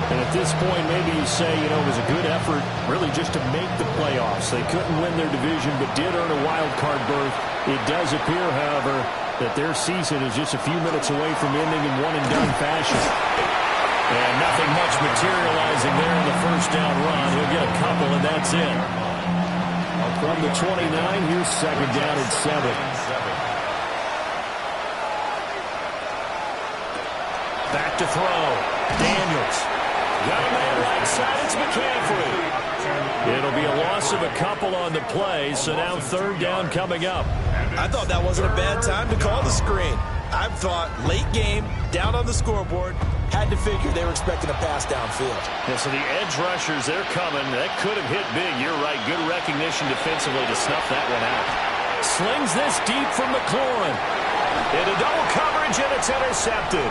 [SPEAKER 1] And at this point, maybe you say, it was a good effort really just to make the playoffs. They couldn't win their division but did earn a wild card berth. It does appear, however, that their season is just a few minutes away from ending in one-and-done fashion. And nothing much materializing there in the first down run. He'll get a couple, and that's it. From the 29, here's second down and 7. Back to throw. Daniels. Got a man right side. It's McCaffrey. It'll be a loss of a couple on the play, so now third down coming up.
[SPEAKER 4] I thought that wasn't a bad time to call the screen. I thought late game, down on the scoreboard, had to figure they were expecting a pass downfield.
[SPEAKER 1] Yeah, so the edge rushers, they're coming. That could have hit big. You're right. Good recognition defensively to snuff that one out. Slings this deep from McLaurin. Into double coverage, and it's intercepted.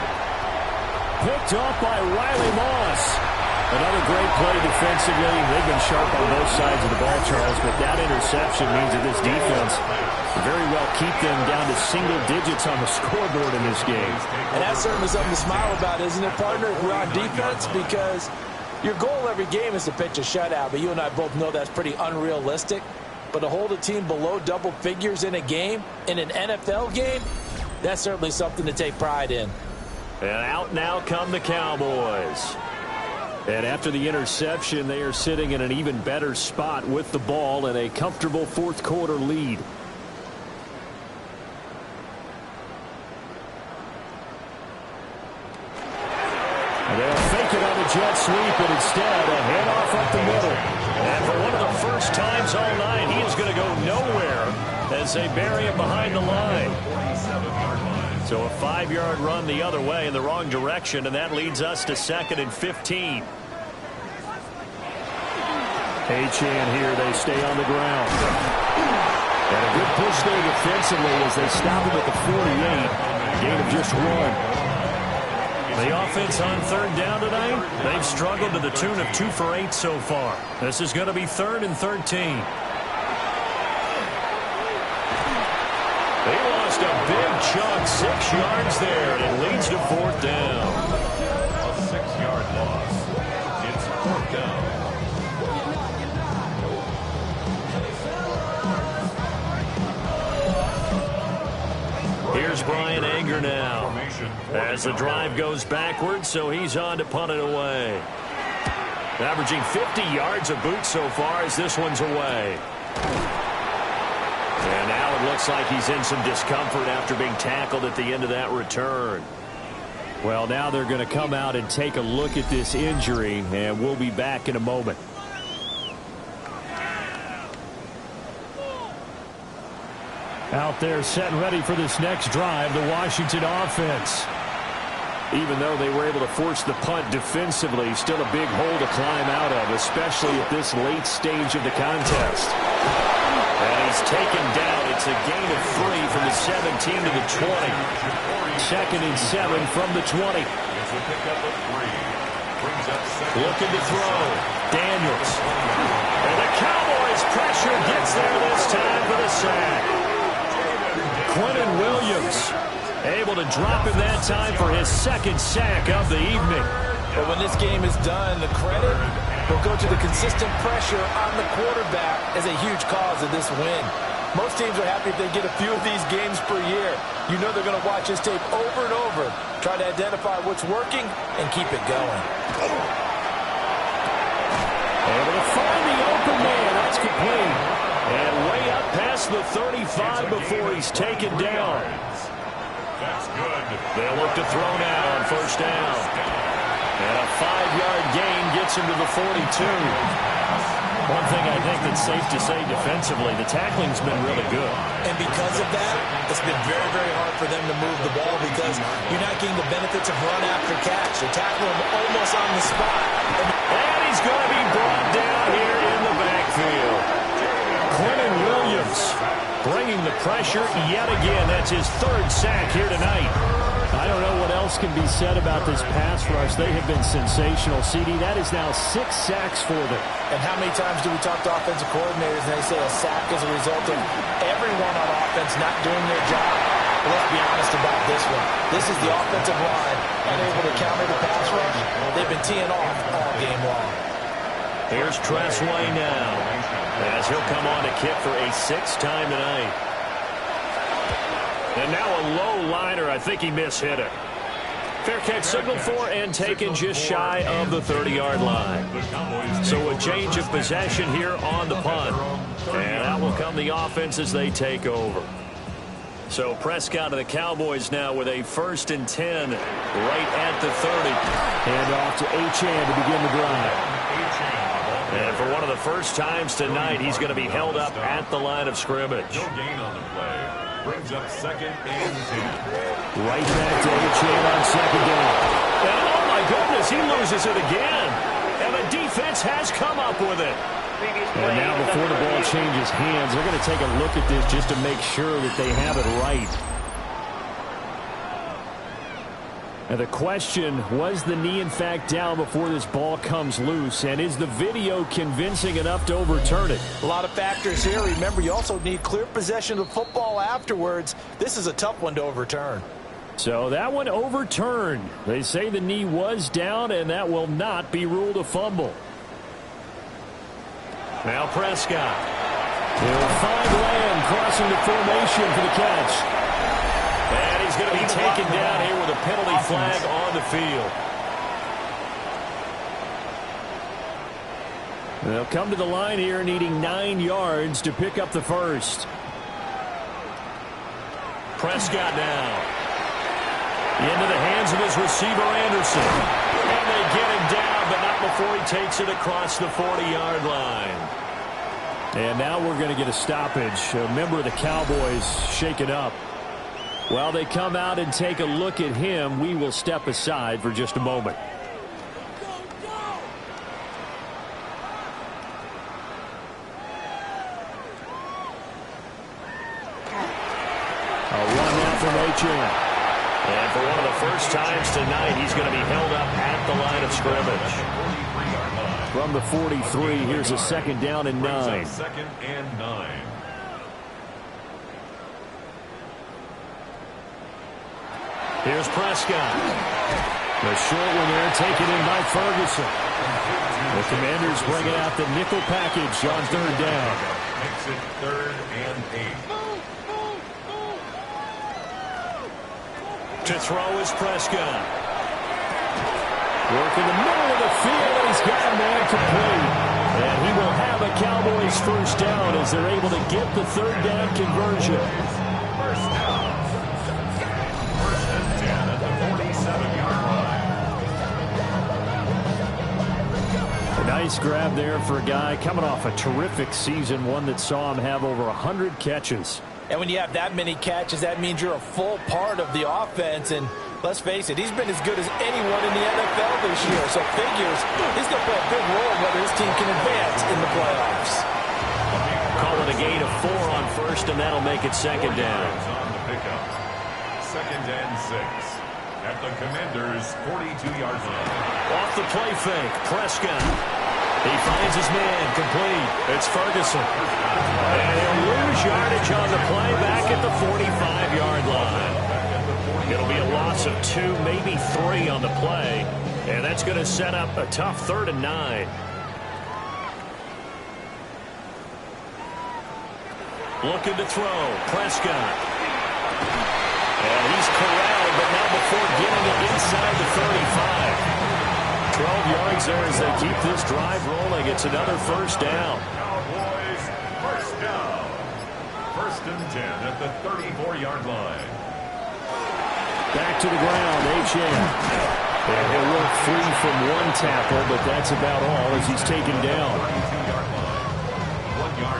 [SPEAKER 1] Picked off by Riley Moss. Another great play defensively. They've been sharp on both sides of the ball, Charles, but that interception means that this defense very well keep them down to single digits on the scoreboard in this game.
[SPEAKER 2] And that's certainly something to smile about, isn't it, partner, if we're on defense? Because your goal every game is to pitch a shutout, but you and I both know that's pretty unrealistic. But to hold a team below double figures in a game, in an NFL game, that's certainly something to take pride in.
[SPEAKER 1] And out now come the Cowboys. And after the interception, they are sitting in an even better spot with the ball and a comfortable fourth quarter lead. And they'll fake it on a jet sweep, and instead a handoff up the middle. And for one of the first times all night, he is going to go nowhere as they bury him behind the line. So a 5-yard run the other way in the wrong direction, and that leads us to 2nd and 15. Achane here, they stay on the ground. And a good push there defensively as they stop him at the 48. Gain of just 1. The offense on third down tonight, they've struggled to the tune of 2 for 8 so far. This is going to be 3rd and 13. They lost a big chunk, 6 yards there, and it leads to 4th down.
[SPEAKER 3] A 6-yard loss. It's 4th down.
[SPEAKER 1] Here's Brian Anger now as the drive goes backwards, so he's on to punt it away. Averaging 50 yards a boot so far as this one's away. And now it looks like he's in some discomfort after being tackled at the end of that return. Well, now they're going to come out and take a look at this injury, and we'll be back in a moment. Out there set and ready for this next drive, the Washington offense. Even though they were able to force the punt defensively, still a big hole to climb out of, especially at this late stage of the contest. And he's taken down. It's a gain of 3 from the 17 to the 20. 2nd and 7 from the 20. Looking to throw. Daniels. And the Cowboys pressure gets there this time for the sack. Quentin Williams able to drop him that time for his 2nd sack of the evening.
[SPEAKER 2] But when this game is done, the credit will go to the consistent pressure on the quarterback as a huge cause of this win. Most teams are happy if they get a few of these games per year. You know they're going to watch this tape over and over, try to identify what's working, and keep it going.
[SPEAKER 1] Able to find the open man. That's complete. And way up past across the 35 before he's taken down.
[SPEAKER 3] That's good.
[SPEAKER 1] They'll look to throw now on first down. And a 5-yard gain gets him to the 42. One thing I think that's safe to say defensively, the tackling's been really good.
[SPEAKER 4] And because of that, it's been very, very hard for them to move the ball because you're not getting the benefits of run after catch. They tackle him almost on the spot.
[SPEAKER 1] And he's going to be brought down here in the backfield. Quentin Williams bringing the pressure yet again. That's his 3rd sack here tonight.
[SPEAKER 5] I don't know what else can be said about this pass rush. They have been sensational, CD. That is now 6 sacks for them.
[SPEAKER 2] And how many times do we talk to offensive coordinators and they say a sack is a result of everyone on offense not doing their job? But let's be honest about this one. This is the offensive line unable to counter the pass rush. They've been teeing off all game long.
[SPEAKER 1] Here's Tressway now, as he'll come on to kick for a 6th time tonight. And now a low liner. I think he mishit it. Fair catch signaled for and taken just shy of the 30-yard line. So a change of possession here on the punt. And out will come the offense as they take over. So Prescott of the Cowboys now with a 1st and 10 right at the 30.
[SPEAKER 5] Hand off to Achane to begin the drive.
[SPEAKER 1] And for one of the first times tonight, he's going to be held up at the line of scrimmage.
[SPEAKER 3] No gain on the play. Brings up 2nd and 10.
[SPEAKER 5] Right back to Achane on 2nd down.
[SPEAKER 1] And oh my goodness, he loses it again. And the defense has come up with it.
[SPEAKER 5] And now before the ball changes hands, they're going to take a look at this just to make sure that they have it right. And the question, was the knee in fact down before this ball comes loose? And is the video convincing enough to overturn it?
[SPEAKER 2] A lot of factors here. Remember, you also need clear possession of the football afterwards. This is a tough one to overturn.
[SPEAKER 5] So that one overturned. They say the knee was down, and that will not be ruled a fumble.
[SPEAKER 1] Now Prescott.
[SPEAKER 5] He'll find land crossing the formation for the catch.
[SPEAKER 1] And he's going to be taken down here with a penalty flag on the field.
[SPEAKER 5] They'll come to the line here needing 9 yards to pick up the first.
[SPEAKER 1] Prescott now. Into the hands of his receiver, Anderson. And they get him down, but not before he takes it across the 40-yard line.
[SPEAKER 5] And now we're going to get a stoppage. A member of the Cowboys shaken up. While they come out and take a look at him, we will step aside for just a moment. A run now from Achane.
[SPEAKER 1] And for one of the first times tonight, he's going to be held up at the line of scrimmage.
[SPEAKER 5] From the 43, here's a 2nd down and 9.
[SPEAKER 3] 2nd and 9.
[SPEAKER 1] Here's Prescott.
[SPEAKER 5] The short one there taken in by Ferguson. The Commanders bringing out the nickel package on 3rd down.
[SPEAKER 3] Makes it 3rd and 8.
[SPEAKER 1] To throw is Prescott.
[SPEAKER 5] Work in the middle of the field, and he's got a man complete. And he will have a Cowboys 1st down as they're able to get the 3rd down conversion.
[SPEAKER 3] 1st down. 1st and 10 at the 47-yard line.
[SPEAKER 5] A nice grab there for a guy coming off a terrific season, one that saw him have over 100 catches.
[SPEAKER 2] And when you have that many catches, that means you're a full part of the offense. And let's face it, he's been as good as anyone in the NFL this year. So figures he's going to play a big role whether his team can advance in the playoffs.
[SPEAKER 1] Call it a gain of 4 on 1st, and that'll make it 2nd down.
[SPEAKER 3] On the pickup. 2nd and 6 at the Commanders' 42-yard line.
[SPEAKER 1] Off the play fake, Prescott. He finds his man, complete. It's Ferguson. And he'll lose yardage on the play back at the 45-yard line. It'll be a loss of 2, maybe 3 on the play. And that's going to set up a tough 3rd and 9. Looking to throw, Prescott. And he's corralled, but not before getting it inside the 35. 12 yards there as they keep this drive rolling. It's another 1st down.
[SPEAKER 3] Cowboys 1st down. First and 10 at the 34-yard line.
[SPEAKER 5] Back to the ground, Achane. And he'll work free from one tackle, but that's about all as he's taken down.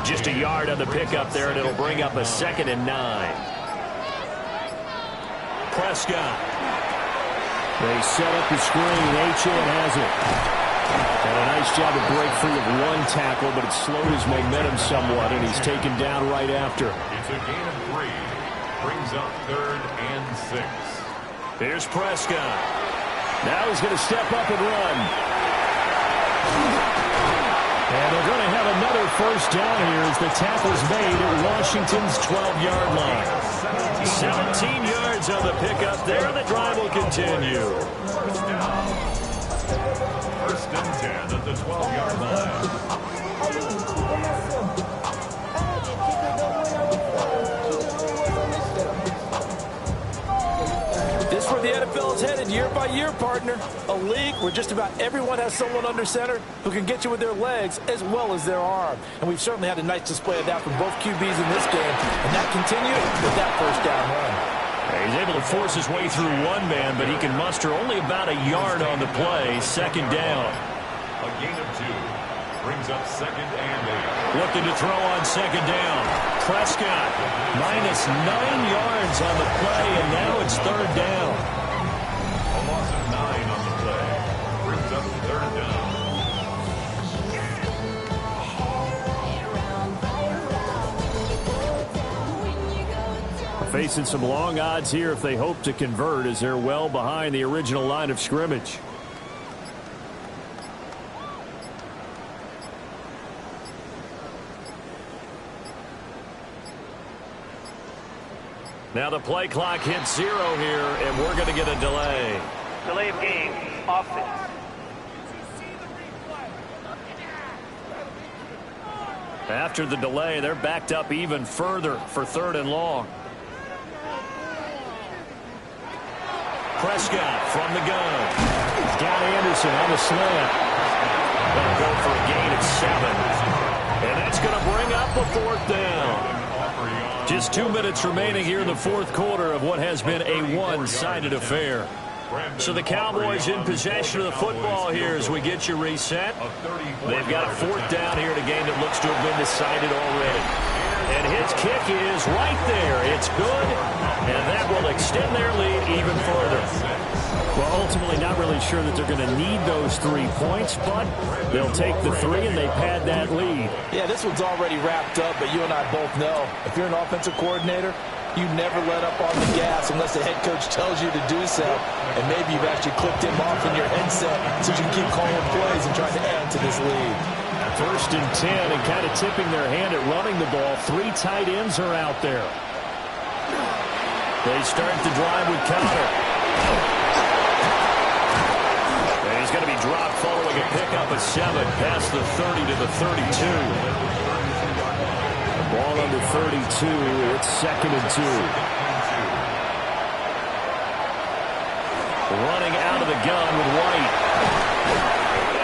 [SPEAKER 1] Just a yard on the pickup there, and it'll bring up a 2nd and 9. Prescott.
[SPEAKER 5] They set up the screen. Achane has it. And a nice job to break free of one tackle, but it slowed his momentum somewhat, and he's taken down right after.
[SPEAKER 3] It's a gain of 3. Brings up 3rd and 6.
[SPEAKER 1] Here's Prescott.
[SPEAKER 5] Now he's going to step up and run. And they're going to have another first down here as the tackle's made at Washington's 12-yard line.
[SPEAKER 1] 17 yards on the pickup there. The drive will continue.
[SPEAKER 3] First and 10 at the 12-yard line.
[SPEAKER 2] This is where the NFL is headed year by year, partner. A league where just about everyone has someone under center who can get you with their legs as well as their arm. And we've certainly had a nice display of that from both QBs in this game. And that continued with that first down run.
[SPEAKER 1] He's able to force his way through one man, but he can muster only about a yard on the play. 2nd down.
[SPEAKER 3] A gain of 2. Brings up 2nd and 8.
[SPEAKER 1] Looking to throw on 2nd down. Prescott minus 9 yards on the play, and now it's 3rd down.
[SPEAKER 3] A loss of 9 on the play. Brings up 3rd down.
[SPEAKER 5] Facing some long odds here if they hope to convert, as they're well behind the original line of scrimmage.
[SPEAKER 1] Now the play clock hits 0 here, and we're going to get a delay.
[SPEAKER 6] Delay of game, offense.
[SPEAKER 1] After the delay, they're backed up even further for 3rd and long. Prescott from the gun.
[SPEAKER 5] He's got Anderson on the slant.
[SPEAKER 1] They'll go for a gain of 7. And that's going to bring up a 4th down. Just 2 minutes remaining here in the 4th quarter of what has been a one-sided affair. So the Cowboys in possession of the football here as we get you reset. They've got a 4th down here in a game that looks to have been decided already. And his kick is right there. It's good, and that will extend their lead even further.
[SPEAKER 5] Well, ultimately not really sure that they're going to need those 3 points, but they'll take the 3 and they pad that lead.
[SPEAKER 2] Yeah, this one's already wrapped up, but you and I both know if you're an offensive coordinator, you never let up on the gas unless the head coach tells you to do so. And maybe you've actually clicked him off in your headset so you can keep calling plays and trying to add to this lead.
[SPEAKER 5] First and 10, and kind of tipping their hand at running the ball. 3 tight ends are out there. They start the drive with Cotter.
[SPEAKER 1] And he's going to be dropped following a pickup of 7 past the 30 to the 32.
[SPEAKER 5] Ball under 32. It's 2nd and 2.
[SPEAKER 1] Running out of the gun with White.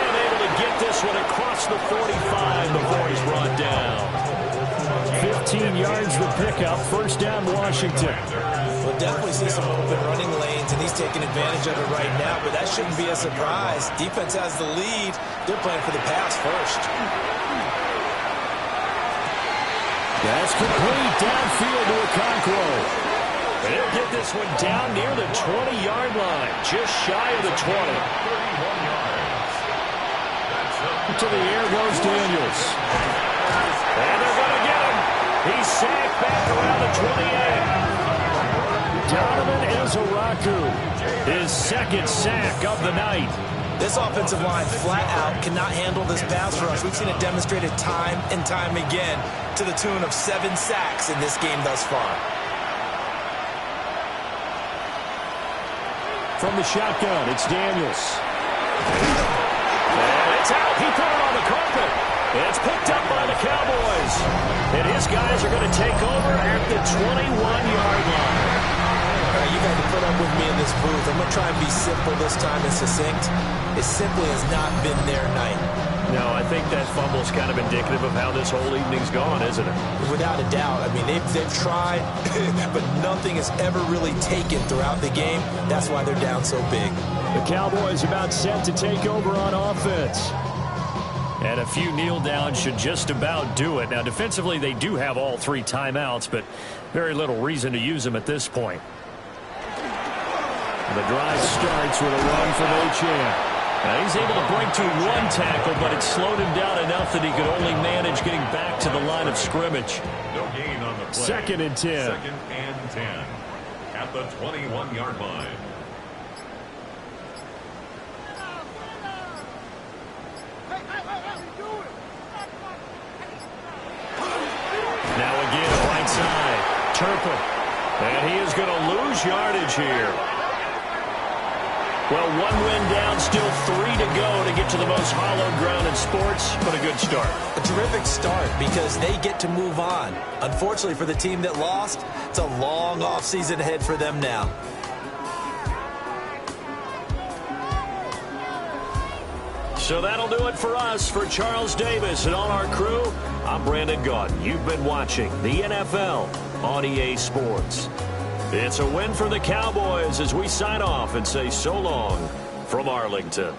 [SPEAKER 1] And able to get this one across the 45 before he's brought down.
[SPEAKER 5] 15 yards the pickup. First down, Washington.
[SPEAKER 4] We'll definitely see some open running lanes, and he's taking advantage of it right now, but that shouldn't be a surprise. Defense has the lead. They're playing for the pass first.
[SPEAKER 5] That's complete downfield to Okonkwo.
[SPEAKER 1] And he'll get this one down near the 20-yard line, just shy of the 20.
[SPEAKER 5] To the air goes Daniels.
[SPEAKER 1] And they're going to get him. He's sacked back around the 28.
[SPEAKER 5] Donovan Ezaraku, his 2nd sack of the night.
[SPEAKER 4] This offensive line flat out cannot handle this pass rush. We've seen it demonstrated time and time again to the tune of 7 sacks in this game thus far.
[SPEAKER 5] From the shotgun, it's Daniels.
[SPEAKER 1] And it's out. He put it on the carpet. It's picked up by the Cowboys. And his guys are going to take over at the 21-yard line.
[SPEAKER 4] You got to put up with me in this booth. I'm going to try and be simple this time and succinct. It simply has not been their night.
[SPEAKER 1] No, I think that fumble's kind of indicative of how this whole evening's gone, isn't it?
[SPEAKER 4] Without a doubt. I mean, they've tried, but nothing has ever really taken throughout the game. That's why they're down so big.
[SPEAKER 5] The Cowboys about set to take over on offense. And a few kneel downs should just about do it. Now, defensively, they do have all 3 timeouts, but very little reason to use them at this point. The drive starts with a run from Achane. Now, he's able to break to 1 tackle, but it slowed him down enough that he could only manage getting back to the line of scrimmage.
[SPEAKER 3] No gain on the play.
[SPEAKER 5] 2nd and 10.
[SPEAKER 3] 2nd and 10 at the 21-yard line.
[SPEAKER 1] Now again, right side. Turpin. And he is going to lose yardage here. Well, 1 win down, still 3 to go to get to the most hallowed ground in sports, but a good start.
[SPEAKER 4] A terrific start because they get to move on. Unfortunately for the team that lost, it's a long offseason ahead for them now.
[SPEAKER 1] So that'll do it for us. For Charles Davis and all our crew, I'm Brandon Gaudin. You've been watching the NFL on EA Sports. It's a win for the Cowboys as we sign off and say so long from Arlington.